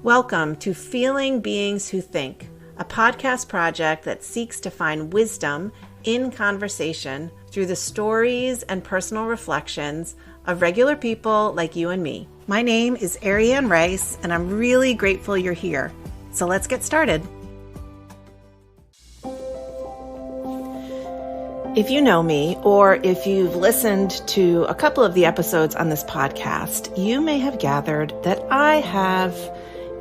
Welcome to Feeling Beings Who Think, a podcast project that seeks to find wisdom in conversation through the stories and personal reflections of regular people like you and me. My name is Ariane Rice, and I'm really grateful you're here. So let's get started. If you know me, or if you've listened to a couple of the episodes on this podcast, you may have gathered that I have,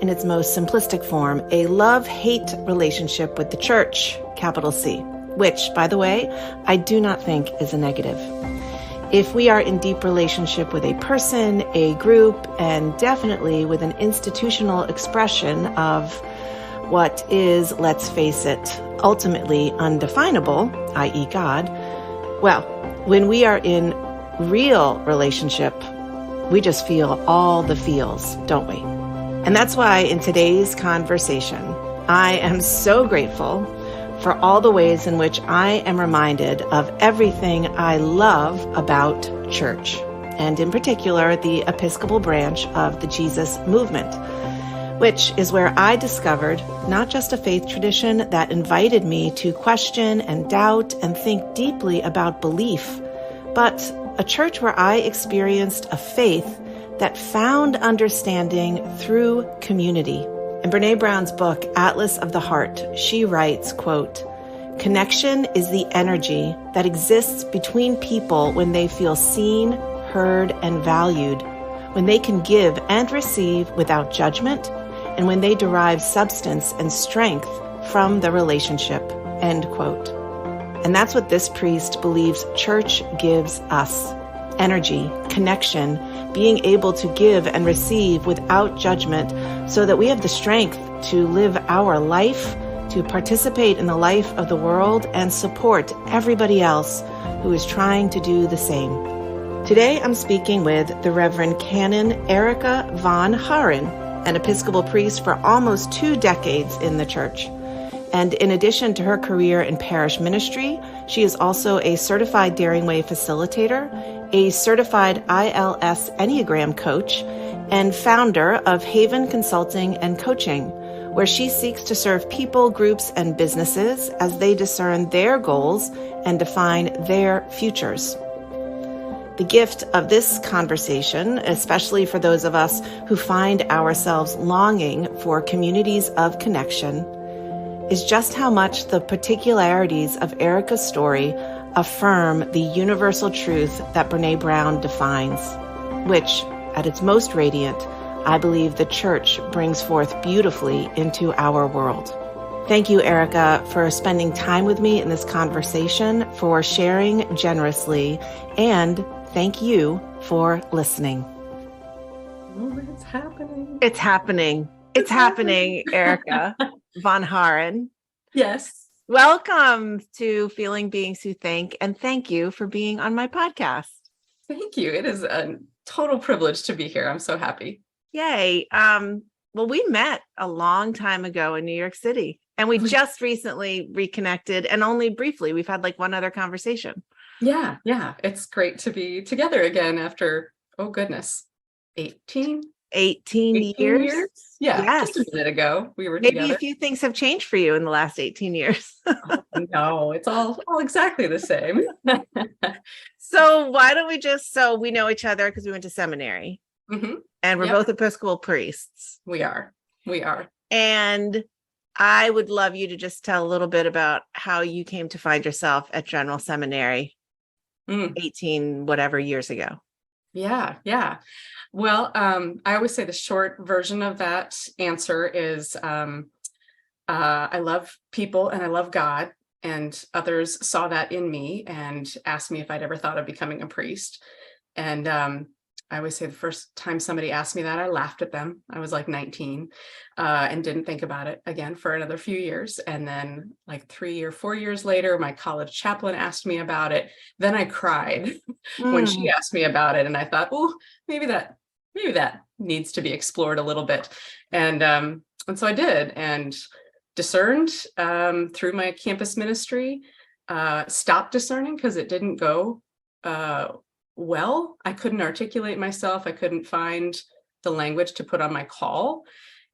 in its most simplistic form, a love-hate relationship with the church, capital C, which, by the way, I do not think is a negative. If we are in deep relationship with a person, a group, and definitely with an institutional expression of what is, let's face it, ultimately undefinable, i.e. God, well, when we are in real relationship, we just feel all the feels, don't we? And that's why in today's conversation, I am so grateful for all the ways in which I am reminded of everything I love about church, and in particular, the Episcopal branch of the Jesus movement, which is where I discovered not just a faith tradition that invited me to question and doubt and think deeply about belief, but a church where I experienced a faith that found understanding through community. In Brene Brown's book, Atlas of the Heart, she writes, quote, "Connection is the energy that exists between people when they feel seen, heard, and valued, when they can give and receive without judgment, and when they derive substance and strength from the relationship," end quote. And that's what this priest believes church gives us. Energy, connection, being able to give and receive without judgment so that we have the strength to live our life, to participate in the life of the world, and support everybody else who is trying to do the same. Today, I'm speaking with the Reverend Canon Erika von Haaran, an Episcopal priest for almost 2 decades in the church. And in addition to her career in parish ministry, she is also a certified Daring Way Facilitator, a certified ILS Enneagram Coach, and founder of Haaren Consulting and Coaching, where she seeks to serve people, groups, and businesses as they discern their goals and define their futures. The gift of this conversation, especially for those of us who find ourselves longing for communities of connection, is just how much the particularities of Erika's story affirm the universal truth that Brene Brown defines, which, at its most radiant, I believe the church brings forth beautifully into our world. Thank you, Erika, for spending time with me in this conversation, for sharing generously, and thank you for listening. Oh, it's happening. It's happening. It's happening, Erika von Haaran. Yes. Welcome to Feeling Beings Who Think, and thank you for being on my podcast. Thank you. It is a total privilege to be here. I'm so happy. Yay. Well, we met a long time ago in New York City, and we just recently reconnected, and only briefly. We've had like one other conversation. Yeah. It's great to be together again after, oh goodness, 18 years? Yeah, yes. Just a minute ago we were Maybe together. a few things have changed for you in the last 18 years. No, it's all exactly the same. So why don't we know each other because we went to seminary, and we're both Episcopal priests. We are. And I would love you to just tell a little bit about how you came to find yourself at General Seminary 18 whatever years ago. Yeah. Well, I always say the short version of that answer is I love people and I love God, and others saw that in me and asked me if I'd ever thought of becoming a priest. And I always say the first time somebody asked me that, I laughed at them. I was like 19 and didn't think about it again for another few years. And then like 3 or 4 years later, my college chaplain asked me about it. Then I cried when she asked me about it. And I thought, oh, maybe that needs to be explored a little bit. And so I did, and discerned through my campus ministry, stopped discerning because it didn't go well. I couldn't articulate myself. I couldn't find the language to put on my call.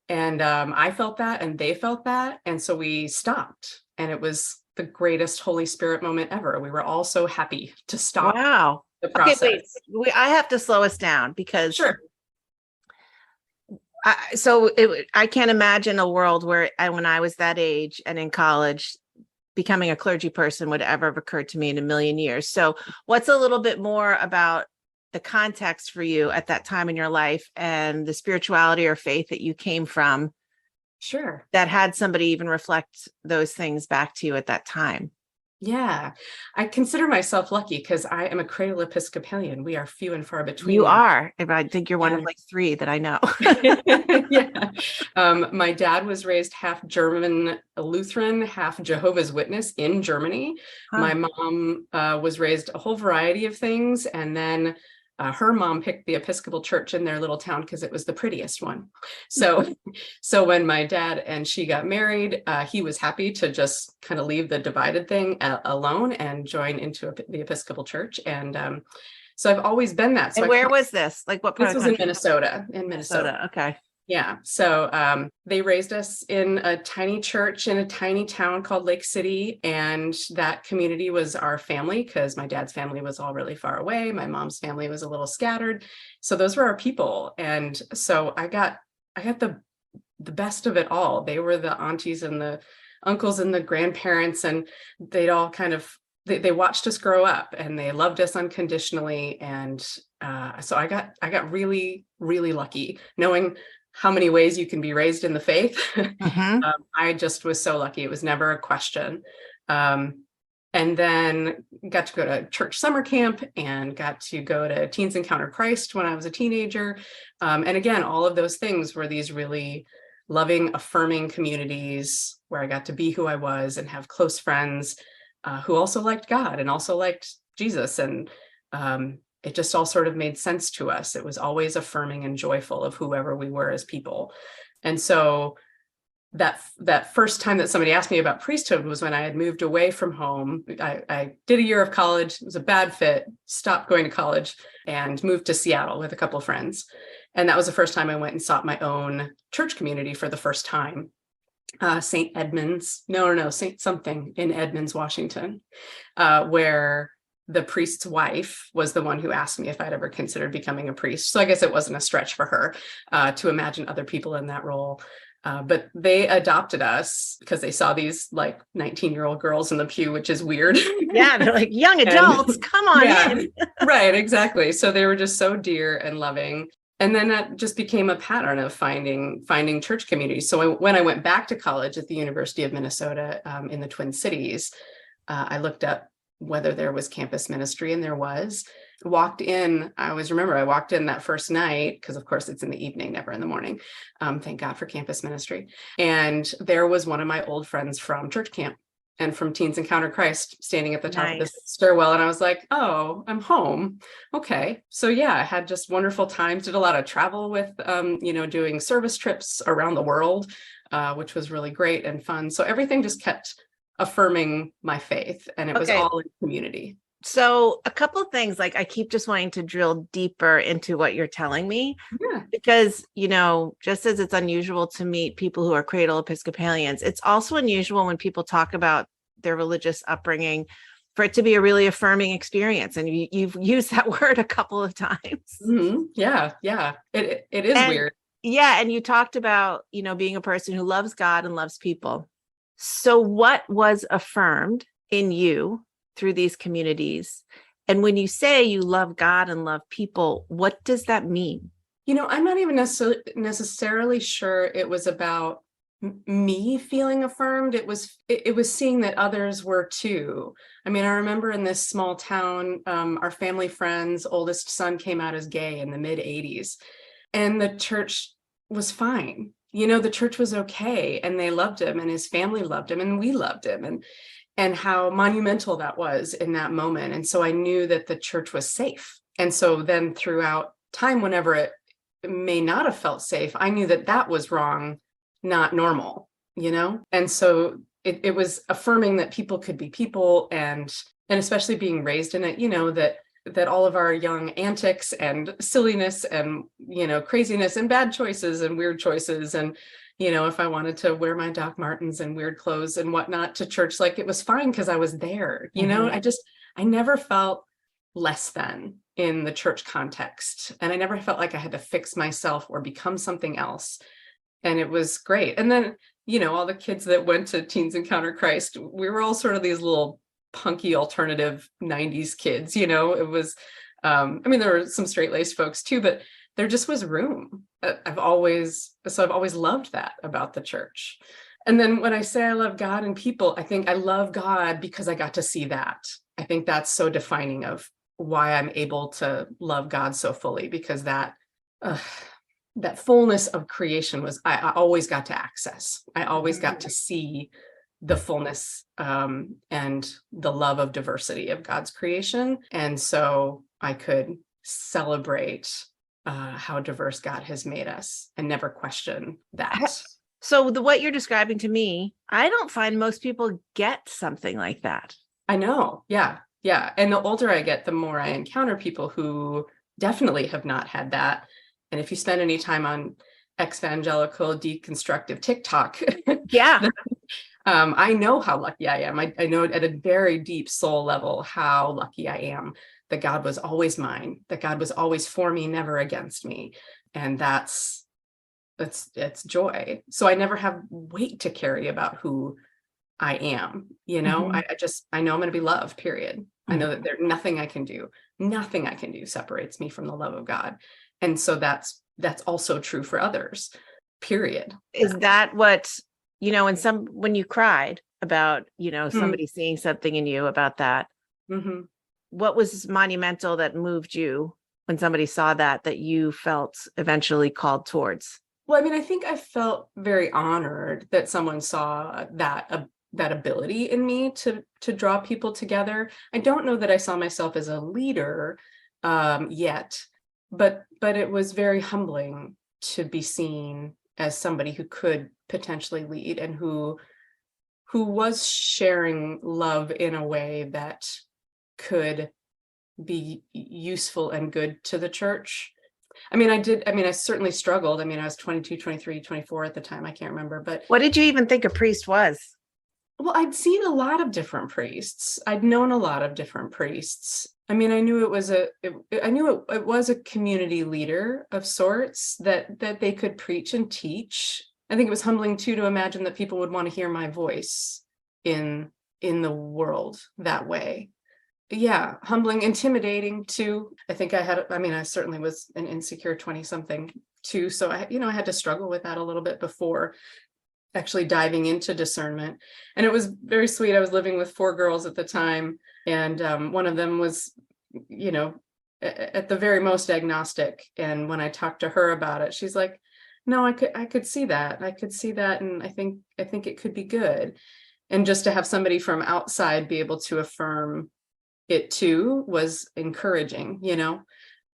And I felt that and they felt that. And so we stopped. And it was the greatest Holy Spirit moment ever. We were all so happy to stop Wow. the Okay, process. wait. I have to slow us down because Sure. I can't imagine a world where when I was that age and in college, becoming a clergy person would ever have occurred to me in a million years. So what's a little bit more about the context for you at that time in your life and the spirituality or faith that you came from? Sure. That had somebody even reflect those things back to you at that time? Yeah, I consider myself lucky because I am a cradle Episcopalian. We are few and far between. You are. And I think you're one of And like 3 that I know. yeah. My dad was raised half German Lutheran, half Jehovah's Witness in Germany. Huh. My mom was raised a whole variety of things. And then her mom picked the Episcopal church in their little town because it was the prettiest one. So when my dad and she got married, he was happy to just kind of leave the divided thing alone and join into the Episcopal church. And so I've always been that. So And where was this? Like what part this of was the in country? Minnesota. Minnesota. Okay. Yeah. So they raised us in a tiny church in a tiny town called Lake City. And that community was our family because my dad's family was all really far away. My mom's family was a little scattered. So those were our people. And so I got the best of it all. They were the aunties and the uncles and the grandparents, and they'd all kind of they watched us grow up and they loved us unconditionally. And so I got really, really lucky knowing how many ways you can be raised in the faith. Mm-hmm. I just was so lucky. It was never a question. And then got to go to church summer camp and got to go to Teens Encounter Christ when I was a teenager. And again, all of those things were these really loving, affirming communities where I got to be who I was and have close friends who also liked God and also liked Jesus. And it just all sort of made sense to us. It was always affirming and joyful of whoever we were as people. And so that first time that somebody asked me about priesthood was when I had moved away from home. I did a year of college. It was a bad fit, stopped going to college and moved to Seattle with a couple of friends. And that was the first time I went and sought my own church community for the first time. St. Edmunds, St. something in Edmonds, Washington, where the priest's wife was the one who asked me if I'd ever considered becoming a priest. So I guess it wasn't a stretch for her to imagine other people in that role. But they adopted us because they saw these like 19-year-old girls in the pew, which is weird. Yeah, they're like young adults. Come on in. Right, exactly. So they were just so dear and loving. And then that just became a pattern of finding church communities. So when I went back to college at the University of Minnesota in the Twin Cities, I looked up whether there was campus ministry, and there was. Walked in, I always remember I walked in that first night, because of course it's in the evening, never in the morning. Thank God for campus ministry. And there was one of my old friends from church camp and from Teens Encounter Christ standing at the top of the stairwell. And I was like, oh, I'm home. Okay. So yeah, I had just wonderful times, did a lot of travel with, doing service trips around the world, which was really great and fun. So everything just kept affirming my faith, and it was all in community. So a couple of things, like I keep just wanting to drill deeper into what you're telling me, Yeah. because, just as it's unusual to meet people who are cradle Episcopalians, it's also unusual when people talk about their religious upbringing for it to be a really affirming experience. And you've used that word a couple of times. Mm-hmm. Yeah. It is weird. Yeah. And you talked about, being a person who loves God and loves people. So what was affirmed in you through these communities? And when you say you love God and love people, what does that mean? I'm not even necessarily sure it was about me feeling affirmed. It was seeing that others were too. I mean, I remember in this small town, our family friend's oldest son came out as gay in the mid 80s, and the church was fine. The church was okay, and they loved him, and his family loved him, and we loved him, and how monumental that was in that moment. And so I knew that the church was safe. And so then throughout time, whenever it may not have felt safe, I knew that that was wrong, not normal, And so it was affirming that people could be people, and especially being raised in it, that that all of our young antics and silliness and, craziness and bad choices and weird choices. And, if I wanted to wear my Doc Martens and weird clothes and whatnot to church, like it was fine because I was there, I never felt less than in the church context. And I never felt like I had to fix myself or become something else. And it was great. And then, all the kids that went to Teens Encounter Christ, we were all sort of these little punky alternative 90s kids, it was, there were some straight-laced folks too, but there just was room. I've always loved that about the church. And then when I say I love God and people, I think I love God because I got to see that. I think that's so defining of why I'm able to love God so fully, because that fullness of creation was, I always got to access. I always got to see the fullness and the love of diversity of God's creation. And so I could celebrate how diverse God has made us and never question that. So what you're describing to me, I don't find most people get something like that. I know. Yeah. Yeah. And the older I get, the more I encounter people who definitely have not had that. And if you spend any time on evangelical deconstructive TikTok, yeah, I know how lucky I am. I know at a very deep soul level how lucky I am that God was always mine, that God was always for me, never against me. And it's joy. So I never have weight to carry about who I am. I know I'm going to be loved, period. I know that there's nothing I can do separates me from the love of God. And so that's also true for others, period. Is that what, when you cried about, somebody seeing something in you about that, what was monumental that moved you when somebody saw that you felt eventually called towards? Well, I think I felt very honored that someone saw that ability in me to draw people together. I don't know that I saw myself as a leader yet, but it was very humbling to be seen as somebody who could potentially lead and who was sharing love in a way that could be useful and good to the church. I certainly struggled. I was 22, 23, 24 at the time. I can't remember, but what did you even think a priest was? Well, I'd seen a lot of different priests. I'd known a lot of different priests. I knew it was a community leader of sorts that they could preach and teach. I think it was humbling too to imagine that people would want to hear my voice in the world that way. Yeah, humbling, intimidating too. I think I certainly was an insecure 20-something too. So I had to struggle with that a little bit before actually diving into discernment. And it was very sweet. I was living with 4 girls at the time. And one of them was, at the very most agnostic. And when I talked to her about it, she's like, no, I could see that. I could see that. And I think it could be good. And just to have somebody from outside be able to affirm it too was encouraging,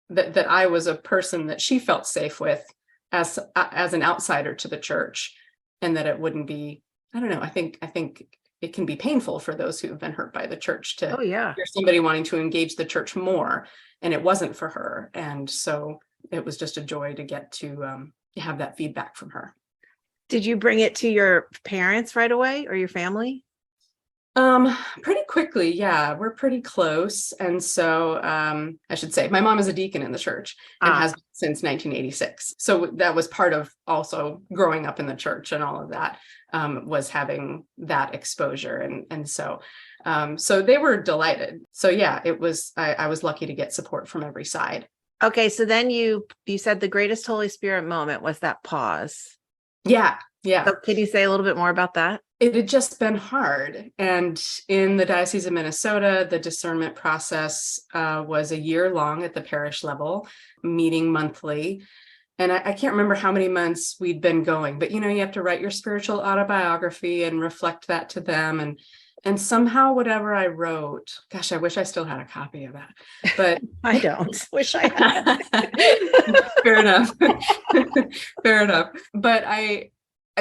that I was a person that she felt safe with as an outsider to the church, and that it wouldn't be, I don't know, I think it can be painful for those who have been hurt by the church to hear somebody wanting to engage the church more, and it wasn't for her. And so it was just a joy to get to have that feedback from her. Did you bring it to your parents right away or your family? Pretty quickly. Yeah, we're pretty close. And so, I should say my mom is a deacon in the church and has been since 1986. So that was part of also growing up in the church, and all of that, was having that exposure. And so they were delighted. So yeah, I was lucky to get support from every side. Okay. So then you said the greatest Holy Spirit moment was that pause. Yeah. Yeah. So can you say a little bit more about that? It had just been hard. And in the Diocese of Minnesota, the discernment process was a year long at the parish level, meeting monthly. And I can't remember how many months we'd been going, but you have to write your spiritual autobiography and reflect that to them. And somehow whatever I wrote, gosh, I wish I still had a copy of that, but I don't wish I had. Fair enough. Fair enough. But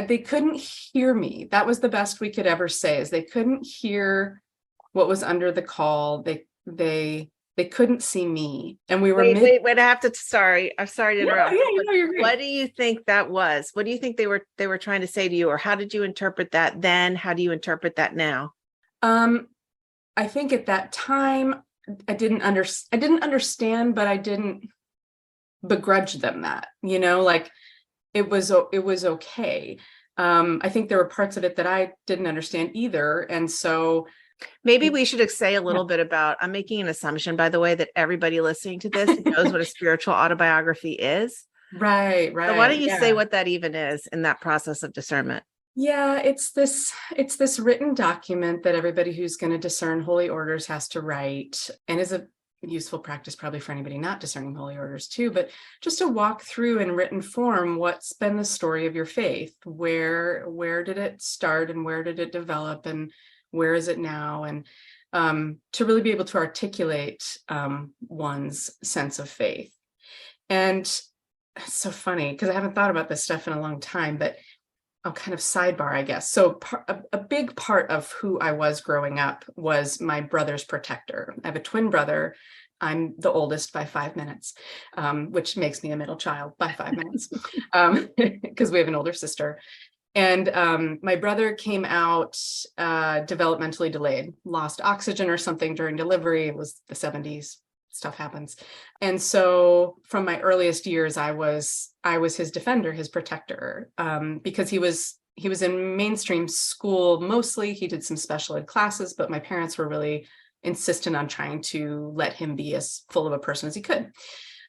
they couldn't hear me. That was the best we could ever say, is they couldn't hear what was under the call. They They couldn't see me. And we were wait, I'm sorry to interrupt. No, you're great. What do you think that was? What do you think they were trying to say to you, or how did you interpret that then? How do you interpret that now? I think at that time I didn't understand, but I didn't begrudge them that, like it was okay. I think there were parts of it that I didn't understand either. And so maybe we should say a little bit about, I'm making an assumption, by the way, that everybody listening to this knows what a spiritual autobiography is. Right. So why don't you say what that even is in that process of discernment? Yeah, it's this written document that everybody who's going to discern holy orders has to write, and is a useful practice probably for anybody not discerning holy orders too, but just to walk through in written form what's been the story of your faith. Where did it start, and where did it develop, and where is it now? And to really be able to articulate one's sense of faith. And it's so funny because I haven't thought about this stuff in a long time, but I'll kind of sidebar, I guess. So a big part of who I was growing up was my brother's protector. I have a twin brother. I'm the oldest by 5 minutes, which makes me a middle child by 5 minutes, because we have an older sister. And my brother came out developmentally delayed, lost oxygen or something during delivery. It was the 70s. Stuff happens. And so from my earliest years, I was his defender, his protector, because he was in mainstream school. Mostly he did some special ed classes, but my parents were really insistent on trying to let him be as full of a person as he could.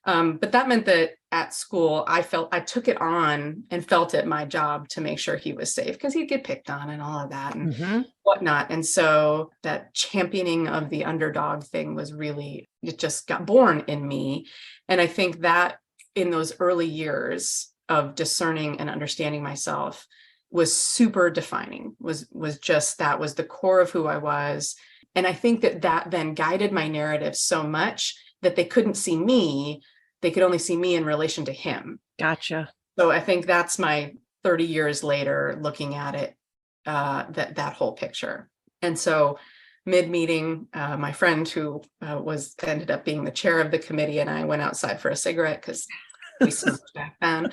But that meant that at school, I took it on and felt it my job to make sure he was safe, because he'd get picked on and all of that and whatnot. And so that championing of the underdog thing was really, it just got born in me. And I think that in those early years of discerning and understanding myself was super defining, was the core of who I was. And I think that then guided my narrative so much that they couldn't see me. They could only see me in relation to him. Gotcha. So I think that's my 30 years later looking at it, that whole picture. And so mid-meeting, my friend who ended up being the chair of the committee and I went outside for a cigarette because we smoked back then.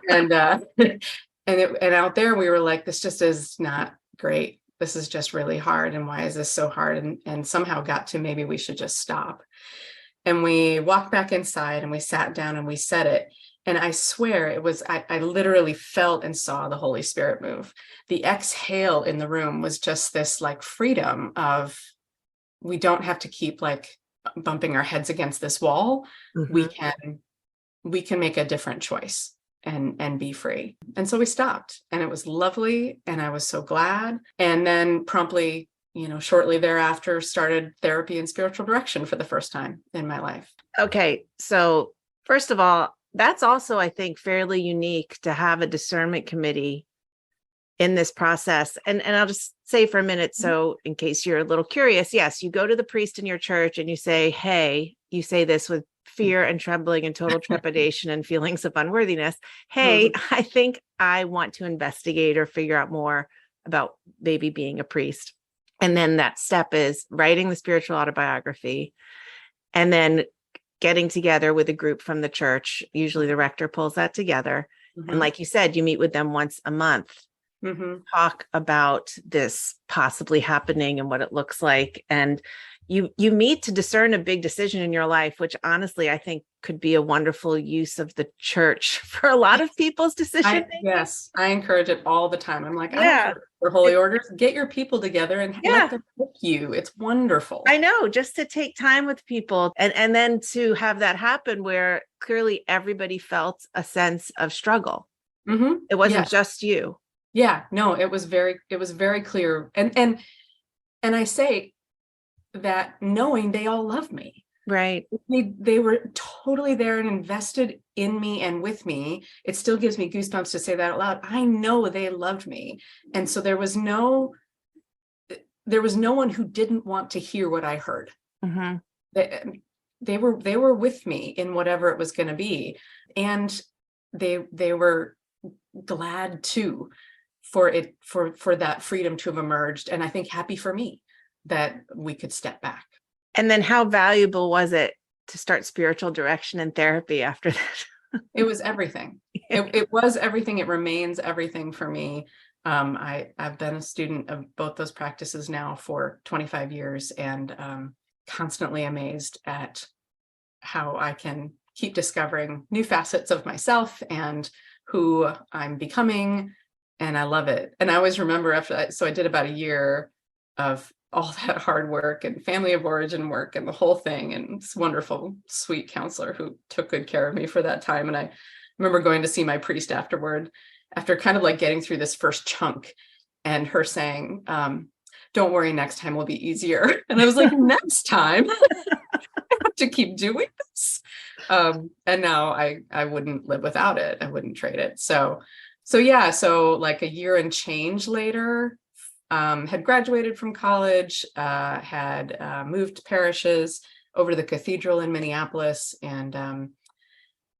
And out there we were like, this just is not great. This is just really hard. And why is this so hard? And somehow got to maybe we should just stop. And we walked back inside and we sat down and we said it. And I swear it was, I literally felt and saw the Holy Spirit move. The exhale in the room was just this like freedom of, we don't have to keep like bumping our heads against this wall. We can make a different choice and be free. And so we stopped, and it was lovely. And I was so glad. And then promptly, shortly thereafter, started therapy and spiritual direction for the first time in my life. Okay. So first of all, that's also, I think, fairly unique to have a discernment committee in this process. And I'll just say for a minute, so in case you're a little curious, yes, you go to the priest in your church and you say, hey, you say this with fear and trembling and total trepidation and feelings of unworthiness. Hey, I think I want to investigate or figure out more about maybe being a priest. And then that step is writing the spiritual autobiography, and then getting together with a group from the church. Usually the rector pulls that together. And like you said, you meet with them once a month, talk about this possibly happening and what it looks like. And you meet to discern a big decision in your life, which honestly, I think could be a wonderful use of the church for a lot of people's decision making. Yes, I encourage it all the time. I'm like, I don't care for holy orders, get your people together and let them pick you. It's wonderful. I know, just to take time with people and then to have that happen where clearly everybody felt a sense of struggle. It wasn't just you. Yeah, no, it was very clear. And I say that knowing they all love me. Right. They were totally there and invested in me and with me. It still gives me goosebumps to say that out loud. I know they loved me. And so there was no one who didn't want to hear what I heard. They were with me in whatever it was going to be. And they were glad too for that freedom to have emerged. And I think happy for me that we could step back. And then how valuable was it to start spiritual direction and therapy after that? It was everything. It was everything. It remains everything for me. I've been a student of both those practices now for 25 years and constantly amazed at how I can keep discovering new facets of myself and who I'm becoming. And I love it. And I always remember after that, so I did about a year of all that hard work and family of origin work and the whole thing. And this wonderful, sweet counselor who took good care of me for that time. And I remember going to see my priest afterward, after kind of like getting through this first chunk, and her saying, don't worry, next time will be easier. And I was like, next time? I have to keep doing this. And now I wouldn't live without it. I wouldn't trade it. So like a year and change later, had graduated from college, had moved parishes over to the cathedral in Minneapolis, and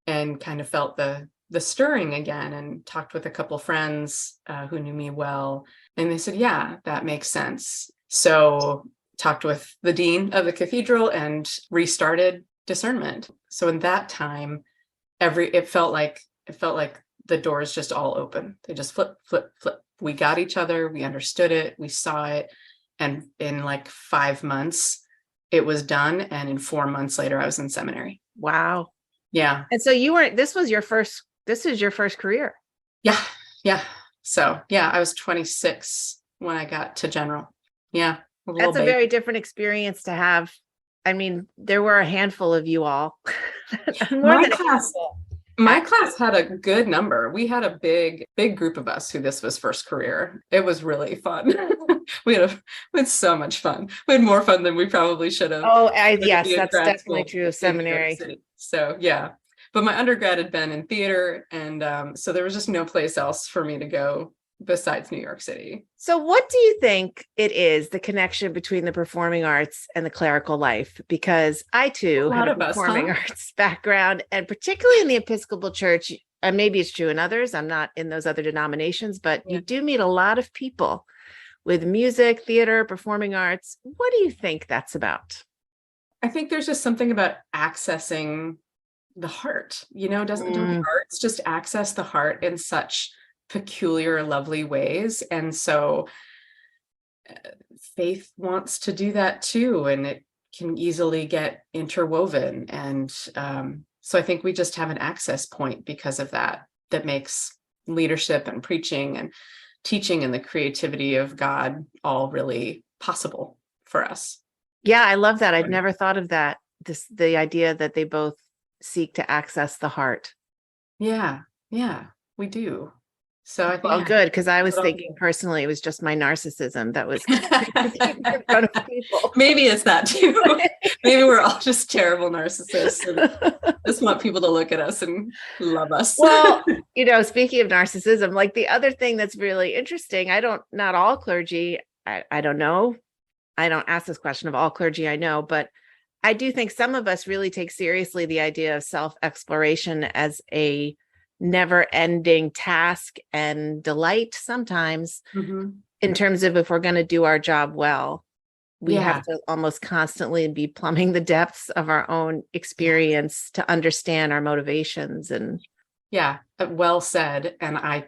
kind of felt the stirring again, and talked with a couple of friends who knew me well, and they said, yeah, that makes sense. So talked with the dean of the cathedral and restarted discernment. So in that time, it felt like the doors just all open. They just flip. We got each other. We understood it. We saw it. And in like 5 months, it was done. And in 4 months later, I was in seminary. Wow. Yeah. And so this is your first career. Yeah. So yeah, I was 26 when I got to General. Yeah. That's a very different experience to have. I mean, there were a handful of you all. My class had a good number. We had a big group of us who this was first career. It was really fun. we had so much fun. We had more fun than we probably should have. Oh, yes, that's definitely true of seminary. So yeah, but my undergrad had been in theater, and so there was just no place else for me to go besides New York City. So what do you think it is, the connection between the performing arts and the clerical life? Because I too had a performing arts background, and particularly in the Episcopal Church, and maybe it's true in others, I'm not in those other denominations, but you do meet a lot of people with music, theater, performing arts. What do you think that's about? I think there's just something about accessing the heart, don't the arts just access the heart in such peculiar, lovely ways. And so faith wants to do that too, and it can easily get interwoven. And so I think we just have an access point because of that makes leadership and preaching and teaching and the creativity of God all really possible for us. Yeah, I love that. I'd never thought of that. The idea that they both seek to access the heart. Yeah, we do. So I think, good, because I was thinking personally, it was just my narcissism that was in front of people. Maybe it's that too. Maybe we're all just terrible narcissists and just want people to look at us and love us. Well, speaking of narcissism, like the other thing that's really interesting, not all clergy, I don't know. I don't ask this question of all clergy I know, but I do think some of us really take seriously the idea of self-exploration as a never-ending task and delight sometimes, in terms of if we're going to do our job well, we have to almost constantly be plumbing the depths of our own experience to understand our motivations. And well said. And I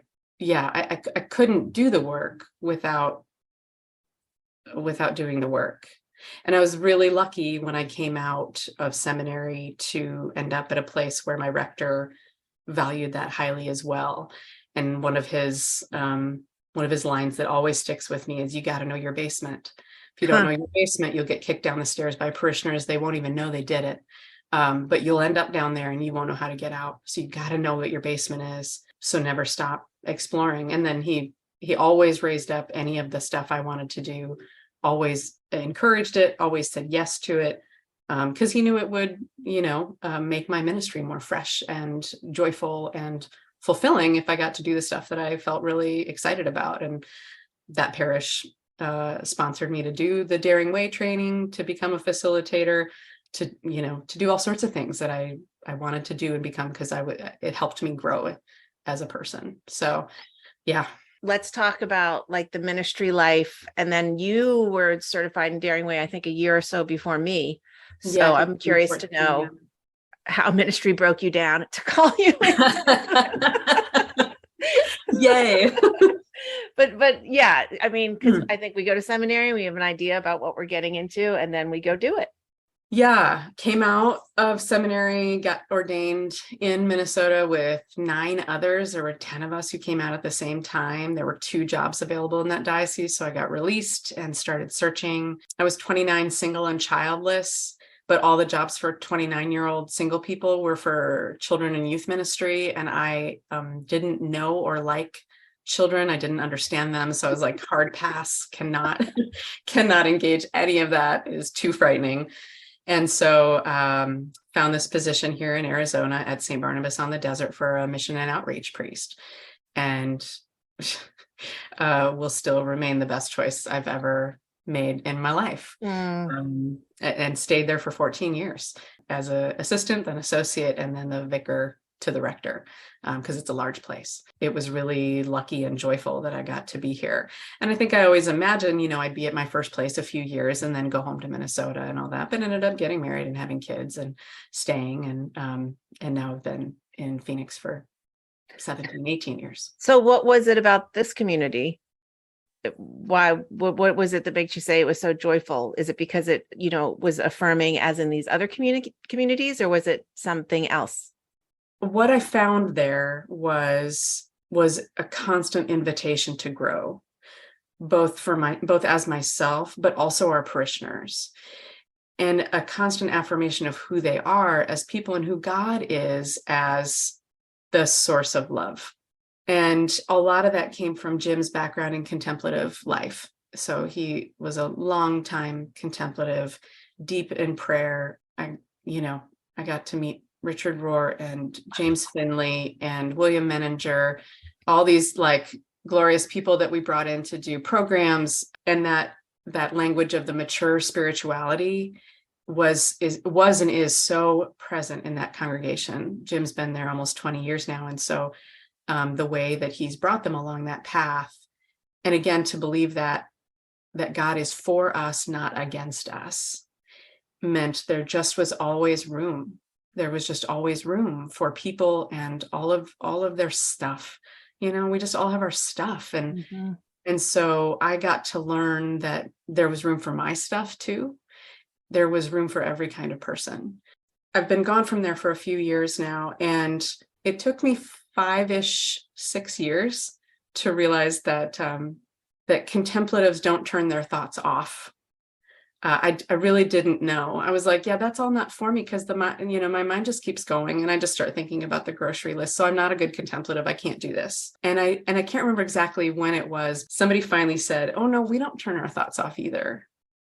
couldn't do the work without doing the work. And I was really lucky when I came out of seminary to end up at a place where my rector valued that highly as well. And one of his lines that always sticks with me is, you got to know your basement. If you don't know your basement, you'll get kicked down the stairs by parishioners. They won't even know they did it. But you'll end up down there and you won't know how to get out. So you got to know what your basement is. So never stop exploring. And then he always raised up any of the stuff I wanted to do, always encouraged it, always said yes to it. Because he knew it would, make my ministry more fresh and joyful and fulfilling if I got to do the stuff that I felt really excited about. And that parish sponsored me to do the Daring Way training, to become a facilitator, to do all sorts of things that I wanted to do and become, because it helped me grow as a person. So, yeah, let's talk about like the ministry life. And then you were certified in Daring Way, I think a year or so before me. Yeah, So I'm curious to know how ministry broke you down to call you in. Yay. But yeah, I mean, because I think we go to seminary, we have an idea about what we're getting into, and then we go do it. Yeah, came out of seminary, got ordained in Minnesota with 9 others. There were 10 of us who came out at the same time. There were 2 jobs available in that diocese, so I got released and started searching. I was 29, single and childless, but all the jobs for 29-year-old single people were for children and youth ministry, and I didn't know or like children. I didn't understand them, so I was like, hard pass, cannot engage any of that, is too frightening. And so found this position here in Arizona at Saint Barnabas on the desert for a mission and outreach priest, and will still remain the best choice I've ever made in my life. And stayed there for 14 years as an assistant, then associate, and then the vicar to the rector, because it's a large place. It was really lucky and joyful that I got to be here. And I think I always imagined, I'd be at my first place a few years and then go home to Minnesota and all that, but ended up getting married and having kids and staying. And now I've been in Phoenix for 17, 18 years. So what was it about this community? What was it that makes you say it was so joyful? Is it because it, was affirming as in these other communities, or was it something else? What I found there was a constant invitation to grow, both as myself, but also our parishioners, and a constant affirmation of who they are as people and who God is as the source of love. And a lot of that came from Jim's background in contemplative life. So he was a long time contemplative, deep in prayer. I got to meet Richard Rohr and James Finley and William Menninger, all these like glorious people that we brought in to do programs. And that language of the mature spirituality was and is so present in that congregation. Jim's been there almost 20 years now. And so the way that he's brought them along that path, and again, to believe that God is for us, not against us, meant there just was always room. There was just always room for people and all of their stuff. We just all have our stuff. And so I got to learn that there was room for my stuff too. There was room for every kind of person. I've been gone from there for a few years now, and it took me 6 years to realize that contemplatives don't turn their thoughts off. I really didn't know. I was like, yeah, that's all not for me, because my mind just keeps going, and I just start thinking about the grocery list. So I'm not a good contemplative. I can't do this. And I can't remember exactly when it was. Somebody finally said, oh no, we don't turn our thoughts off either.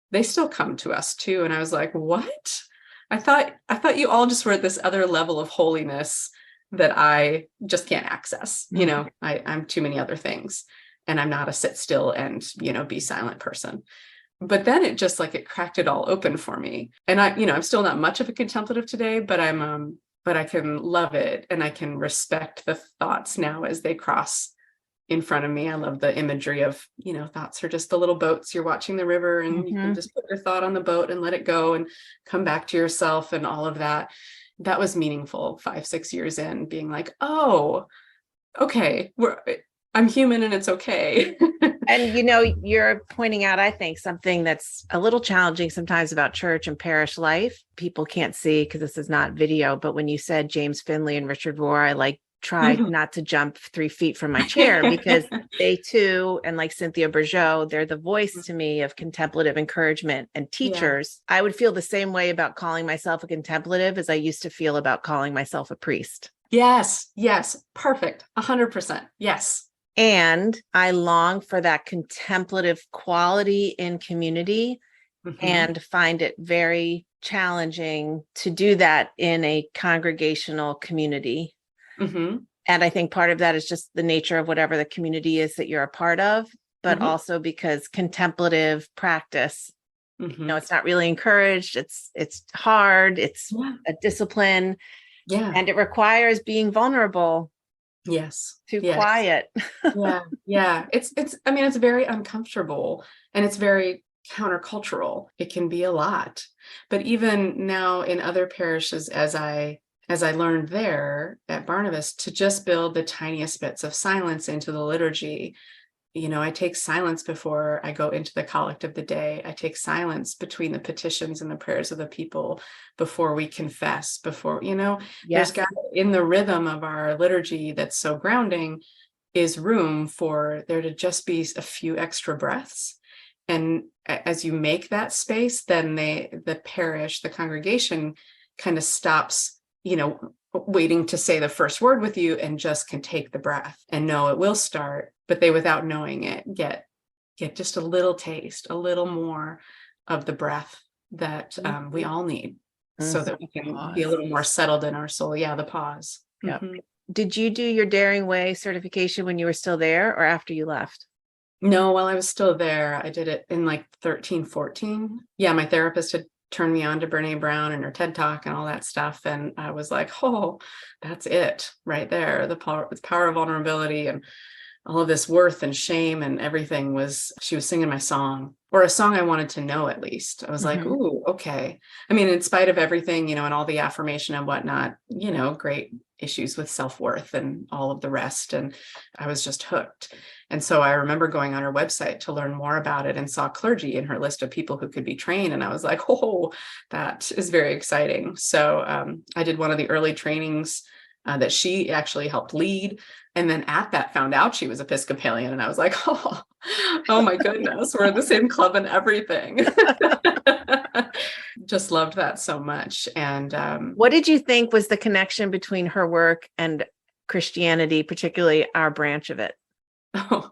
They still come to us too. And I was like, what? I thought you all just were at this other level of holiness that I just can't access. I'm too many other things, and I'm not a sit still and, be silent person. But then it just it cracked it all open for me. And I'm still not much of a contemplative today, but but I can love it. And I can respect the thoughts now as they cross in front of me. I love the imagery of, thoughts are just the little boats. You're watching the river, and you can just put your thought on the boat and let it go and come back to yourself and all of that. That was meaningful 5-6 years in, being like, oh, okay, I'm human and it's okay. And, you're pointing out, I think, something that's a little challenging sometimes about church and parish life. People can't see because this is not video, but when you said James Finley and Richard Rohr, I tried not to jump 3 feet from my chair, because they too, and like Cynthia Bourgeot, they're the voice to me of contemplative encouragement and teachers. Yeah. I would feel the same way about calling myself a contemplative as I used to feel about calling myself a priest. Yes. Perfect. 100%. Yes. And I long for that contemplative quality in community, and find it very challenging to do that in a congregational community. And I think part of that is just the nature of whatever the community is that you're a part of, but also because contemplative practice, it's not really encouraged. It's hard. It's a discipline, and it requires being vulnerable. Yes. too Yes. quiet. Yeah. Yeah. I mean, it's very uncomfortable and it's very countercultural. It can be a lot. But even now in other parishes, as I learned there at Barnabas, to just build the tiniest bits of silence into the liturgy. I take silence before I go into the collect of the day. I take silence between the petitions and the prayers of the people before we confess, Yes. There's got, in the rhythm of our liturgy that's so grounding, is room for there to just be a few extra breaths. And as you make that space, then the parish, the congregation kind of stops, waiting to say the first word with you and just can take the breath and know it will start, but they, without knowing it, get just a little taste, a little more of the breath that we all need, so that we can be a little more settled in our soul. Yeah, the pause. Yep. Mm-hmm. Did you do your Daring Way certification when you were still there or after you left? No, while I was still there. I did it in like 13, 14. Yeah, my therapist had turned me on to Brene Brown and her TED Talk and all that stuff. And I was like, oh, that's it right there. The power of vulnerability and all of this worth and shame and everything she was singing my song, or a song I wanted to know at least. I was like, ooh, okay. I mean, in spite of everything, and all the affirmation and whatnot, great issues with self-worth and all of the rest. And I was just hooked. And so I remember going on her website to learn more about it and saw clergy in her list of people who could be trained. And I was like, oh, that is very exciting. So I did one of the early trainings that she actually helped lead. And then at that found out she was Episcopalian. And I was like, oh my goodness, we're in the same club and everything. Just loved that so much. And what did you think was the connection between her work and Christianity, particularly our branch of it? Oh,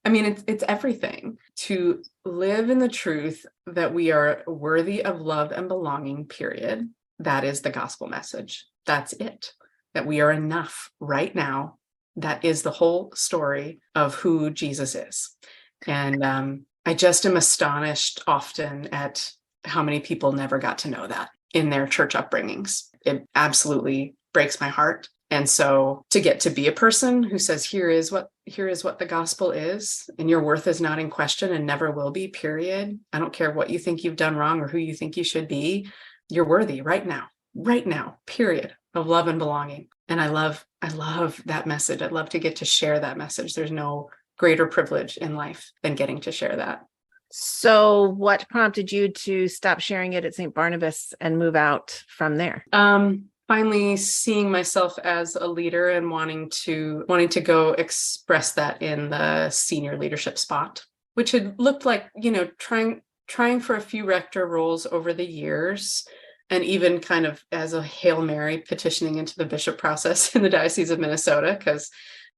I mean, it's everything. To live in the truth that we are worthy of love and belonging, period. That is the gospel message. That's it. That we are enough right now. That is the whole story of who Jesus is. And I just am astonished often at how many people never got to know that in their church upbringings. It absolutely breaks my heart. And so to get to be a person who says, here is what the gospel is, and your worth is not in question and never will be, period. I don't care what you think you've done wrong or who you think you should be. You're worthy right now, period, of love and belonging. And I love that message. I'd love to get to share that message. There's no greater privilege in life than getting to share that. So what prompted you to stop sharing it at Saint Barnabas and move out from there? Finally seeing myself as a leader and wanting to go express that in the senior leadership spot, which had looked like, trying for a few rector roles over the years, and even kind of as a Hail Mary petitioning into the bishop process in the Diocese of Minnesota, because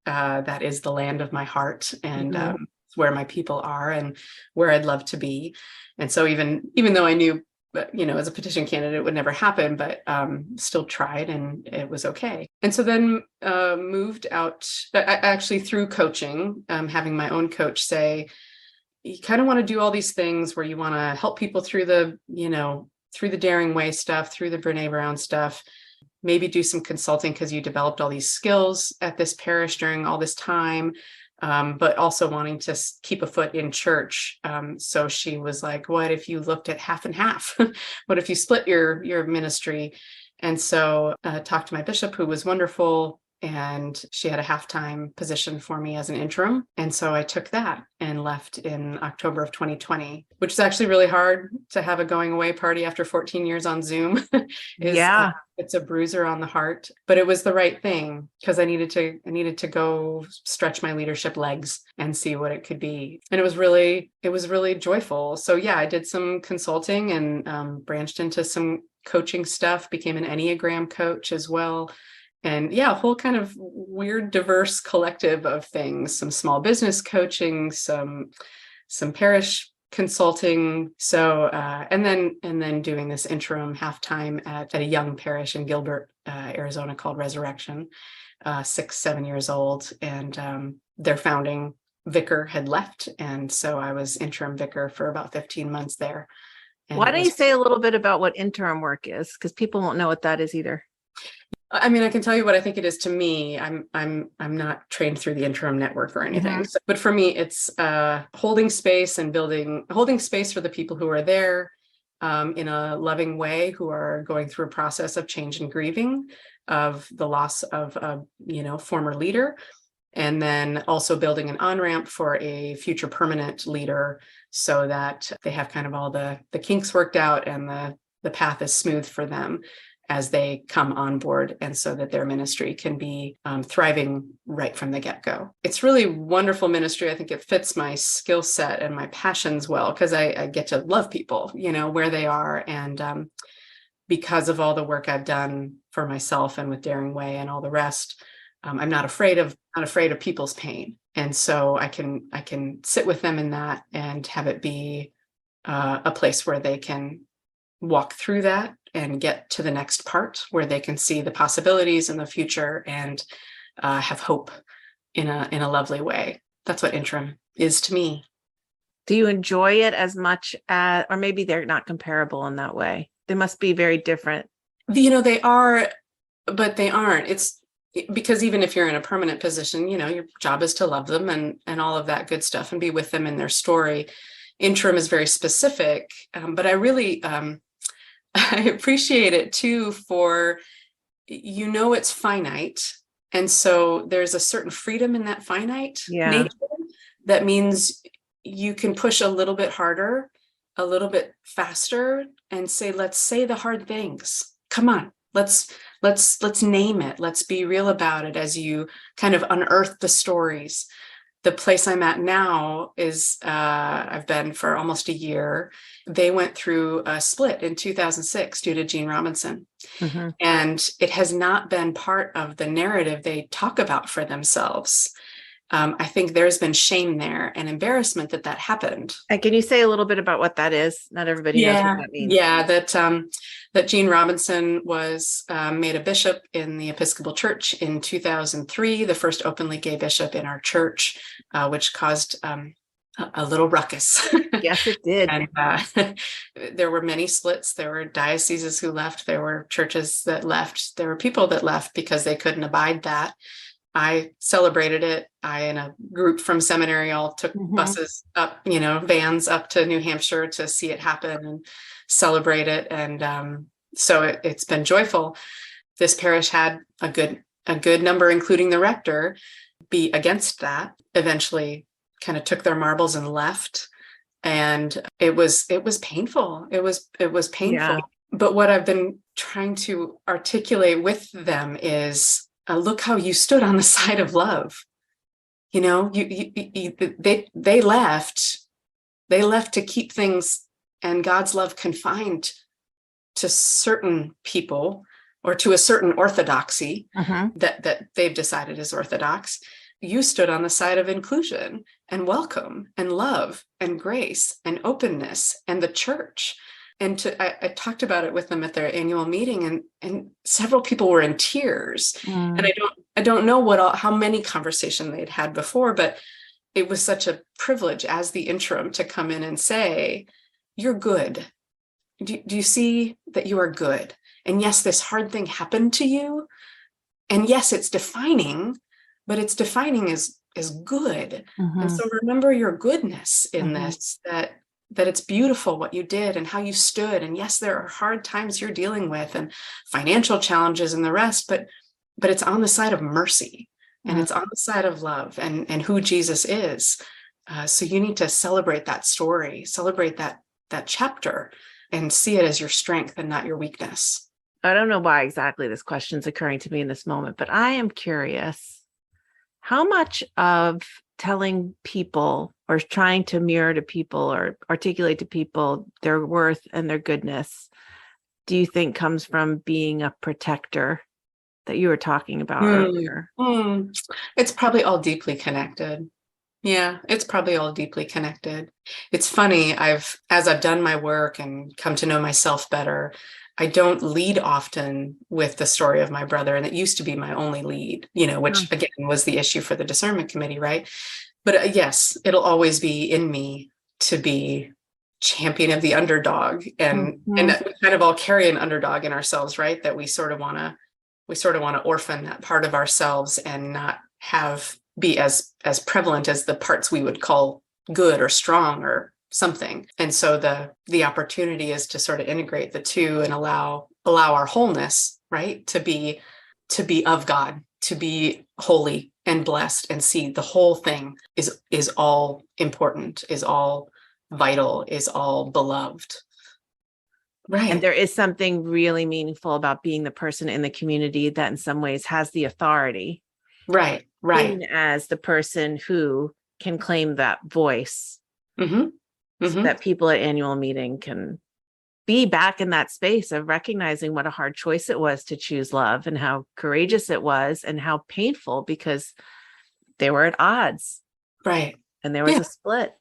that is the land of my heart and where my people are and where I'd love to be. And so even though I knew, as a petition candidate, it would never happen, but still tried and it was okay. And so then moved out, actually through coaching, having my own coach say, you kind of want to do all these things where you want to help people through the Daring Way stuff, through the Brene Brown stuff, maybe do some consulting because you developed all these skills at this parish during all this time. But also wanting to keep a foot in church. So she was like, what if you looked at half and half? What if you split your ministry? And so talked to my bishop, who was wonderful. And she had a half-time position for me as an interim. And so I took that and left in October of 2020, which is actually really hard to have a going away party after 14 years on Zoom. It's a bruiser on the heart, but it was the right thing because I needed to go stretch my leadership legs and see what it could be. And it was really joyful. So yeah, I did some consulting and branched into some coaching stuff, became an Enneagram coach as well. And yeah, a whole kind of weird, diverse collective of things, some small business coaching, some parish consulting. So, and then doing this interim halftime at a young parish in Gilbert, Arizona called Resurrection, 6-7 years old. And their founding vicar had left. And so I was interim vicar for about 15 months there. And why don't you say a little bit about what interim work is? Because people won't know what that is either. I mean, I can tell you what I think it is to me. I'm not trained through the interim network or anything. Mm-hmm. But for me, it's holding space and holding space for the people who are there in a loving way, who are going through a process of change and grieving of the loss of a former leader. And then also building an on-ramp for a future permanent leader so that they have kind of all the kinks worked out and the path is smooth for them as they come on board, and so that their ministry can be thriving right from the get-go. It's really wonderful ministry. I think it fits my skill set and my passions well, because I get to love people, where they are. And because of all the work I've done for myself and with Daring Way and all the rest, I'm not afraid of people's pain. And so I can sit with them in that and have it be a place where they can walk through that and get to the next part where they can see the possibilities in the future and have hope in a lovely way. That's what interim is to me. Do you enjoy it as much as, or maybe they're not comparable in that way? They must be very different. They are, but they aren't. It's because even if you're in a permanent position, your job is to love them and all of that good stuff and be with them in their story. Interim is very specific, but I really, I appreciate it too for, it's finite. And so there's a certain freedom in that finite nature. That means you can push a little bit harder, a little bit faster, and say, let's say the hard things. Come on, let's name it. Let's be real about it as you kind of unearth the stories. The place I'm at now is, I've been for almost a year. They went through a split in 2006 due to Gene Robinson. Mm-hmm. And it has not been part of the narrative they talk about for themselves. I think there's been shame there and embarrassment that happened. And can you say a little bit about what that is? Not everybody knows what that means. Yeah, that Gene Robinson was made a bishop in the Episcopal Church in 2003, the first openly gay bishop in our church, which caused a little ruckus. Yes, it did. And there were many splits. There were dioceses who left. There were churches that left. There were people that left because they couldn't abide that. I celebrated it. I and a group from seminary all took buses up, vans up to New Hampshire to see it happen and celebrate it. And so it's been joyful. This parish had a good number, including the rector, be against that. Eventually kind of took their marbles and left. And it was painful. It was painful. Yeah. But what I've been trying to articulate with them is, look how you stood on the side of love. They left to keep things and God's love confined to certain people or to a certain orthodoxy that they've decided is orthodox. You stood on the side of inclusion and welcome and love and grace and openness and the church. And I talked about it with them at their annual meeting, and several people were in tears. And I don't know how many conversations they'd had before, but it was such a privilege as the interim to come in and say, "You're good. Do you see that you are good? And yes, this hard thing happened to you. And yes, it's defining, but it's defining as good. And so remember your goodness in this, that it's beautiful what you did and how you stood. And yes, there are hard times you're dealing with and financial challenges and the rest, but it's on the side of mercy and it's on the side of love and who Jesus is. So you need to celebrate that story, celebrate that chapter and see it as your strength and not your weakness." I don't know why exactly this question is occurring to me in this moment, but I am curious, how much of telling people or trying to mirror to people or articulate to people their worth and their goodness do you think comes from being a protector that you were talking about earlier? It's probably all deeply connected. Yeah, it's probably all deeply connected. It's funny, as I've done my work and come to know myself better, I don't lead often with the story of my brother. And it used to be my only lead, which again was the issue for the discernment committee, right? But yes, it'll always be in me to be champion of the underdog. And that we kind of all carry an underdog in ourselves, right? That we sort of want to we sort of want to orphan that part of ourselves and not be as prevalent as the parts we would call good or strong or something. And so the opportunity is to sort of integrate the two and allow our wholeness, right, to be of God, to be holy and blessed, and see the whole thing is all important, is all vital, is all beloved. Right. And there is something really meaningful about being the person in the community that in some ways has the authority. Right. Seen as the person who can claim that voice. So that people at annual meeting can be back in that space of recognizing what a hard choice it was to choose love, and how courageous it was, and how painful, because they were at odds. Right. And there was a split.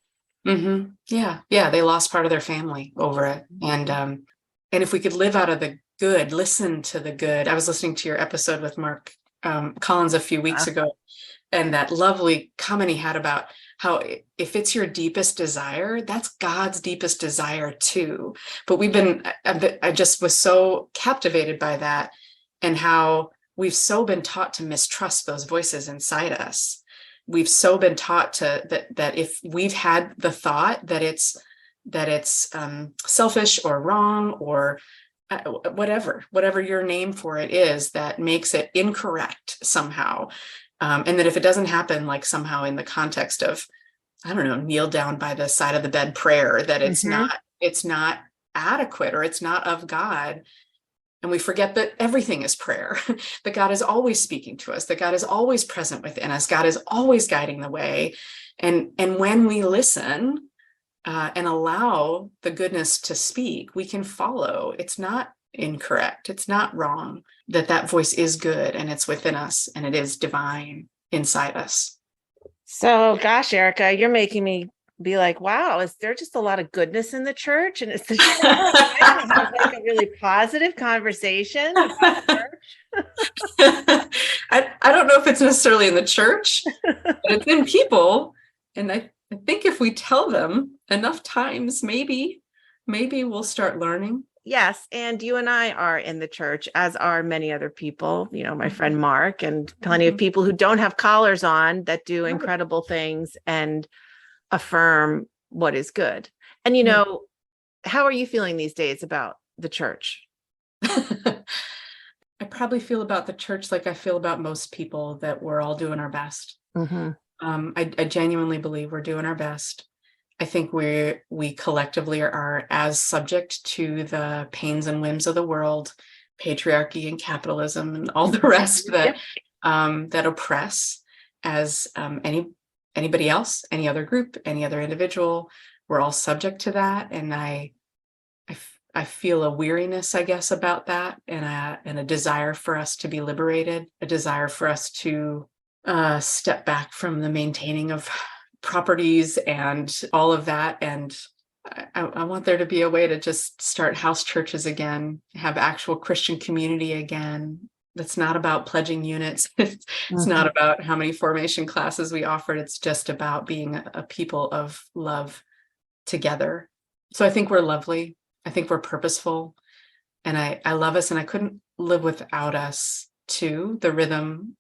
Yeah. They lost part of their family over it. And if we could live out of the good, listen to the good. I was listening to your episode with Mark Collins a few weeks ago, and that lovely comment he had about how if it's your deepest desire, that's God's deepest desire too. But I just was so captivated by that, and how we've so been taught to mistrust those voices inside us. We've so been taught that if we've had the thought that it's selfish or wrong or whatever your name for it is, that makes it incorrect somehow. And that if it doesn't happen, like somehow in the context of, I don't know, kneel down by the side of the bed prayer, that it's not adequate, or it's not of God. And we forget that everything is prayer, that God is always speaking to us, that God is always present within us. God is always guiding the way. And when we listen and allow the goodness to speak, we can follow. It's not incorrect. It's not wrong, that voice is good, and it's within us, and it is divine inside us. So, gosh, Erika, you're making me be like, wow, is there just a lot of goodness in the church? And it's the have like a really positive conversation about church. I don't know if it's necessarily in the church, but it's in people. And I think if we tell them enough times, maybe we'll start learning. Yes. And you and I are in the church, as are many other people, my friend Mark, and plenty of people who don't have collars on that do incredible things and affirm what is good. And, how are you feeling these days about the church? I probably feel about the church like I feel about most people, that we're all doing our best. I genuinely believe we're doing our best. I think we collectively are as subject to the pains and whims of the world, patriarchy and capitalism and all the rest that oppress, as anybody else, any other group, any other individual. We're all subject to that, and I feel a weariness, I guess, about that, and a desire for us to be liberated, a desire for us to step back from the maintaining of properties and all of that. And I want there to be a way to just start house churches again, have actual Christian community again. That's not about pledging units. It's not about how many formation classes we offered. It's just about being a people of love together. So I think we're lovely. I think we're purposeful. And I love us, and I couldn't live without us too. The rhythm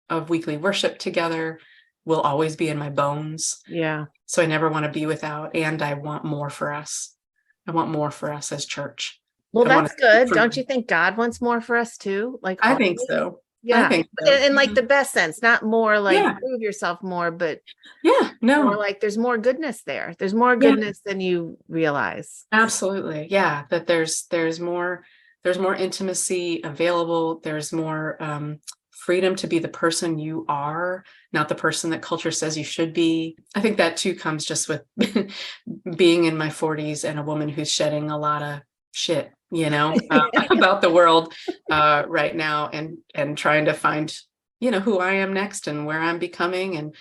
of weekly worship together will always be in my bones. Yeah. So I never want to be without, and I want more for us. I want more for us as church. Well, that's good. Don't you think God wants more for us too? Like, I think so. Yeah. I think so. In like the best sense, not more like prove yourself more, but more like there's more goodness there. There's more goodness than you realize. Absolutely. Yeah. That there's more intimacy available. There's more freedom to be the person you are, not the person that culture says you should be. I think that too comes just with being in my 40s and a woman who's shedding a lot of shit, about the world right now, and trying to find, who I am next and where I'm becoming.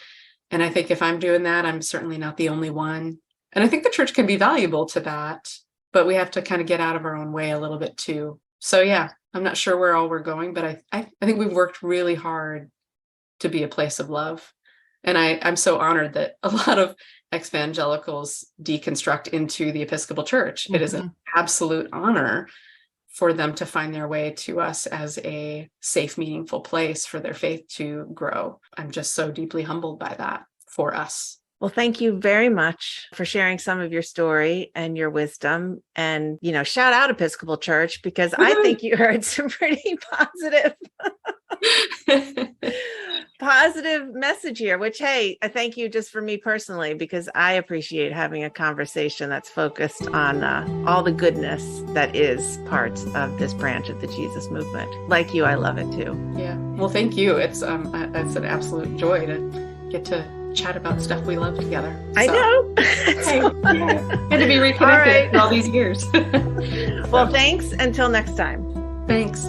And I think if I'm doing that, I'm certainly not the only one. And I think the church can be valuable to that, but we have to kind of get out of our own way a little bit too. So yeah, I'm not sure where all we're going, but I think we've worked really hard to be a place of love. And I'm so honored that a lot of ex-evangelicals deconstruct into the Episcopal Church. It is an absolute honor for them to find their way to us as a safe, meaningful place for their faith to grow. I'm just so deeply humbled by that for us. Well, thank you very much for sharing some of your story and your wisdom. And, shout out Episcopal Church, because I think you heard some pretty positive message here, which, hey, I thank you just for me personally, because I appreciate having a conversation that's focused on all the goodness that is part of this branch of the Jesus movement. Like you, I love it too. Yeah. Well, thank you. It's an absolute joy to get to chat about stuff we love together. I know. Good to be reconnected all these years. Well, thanks. Until next time. Thanks.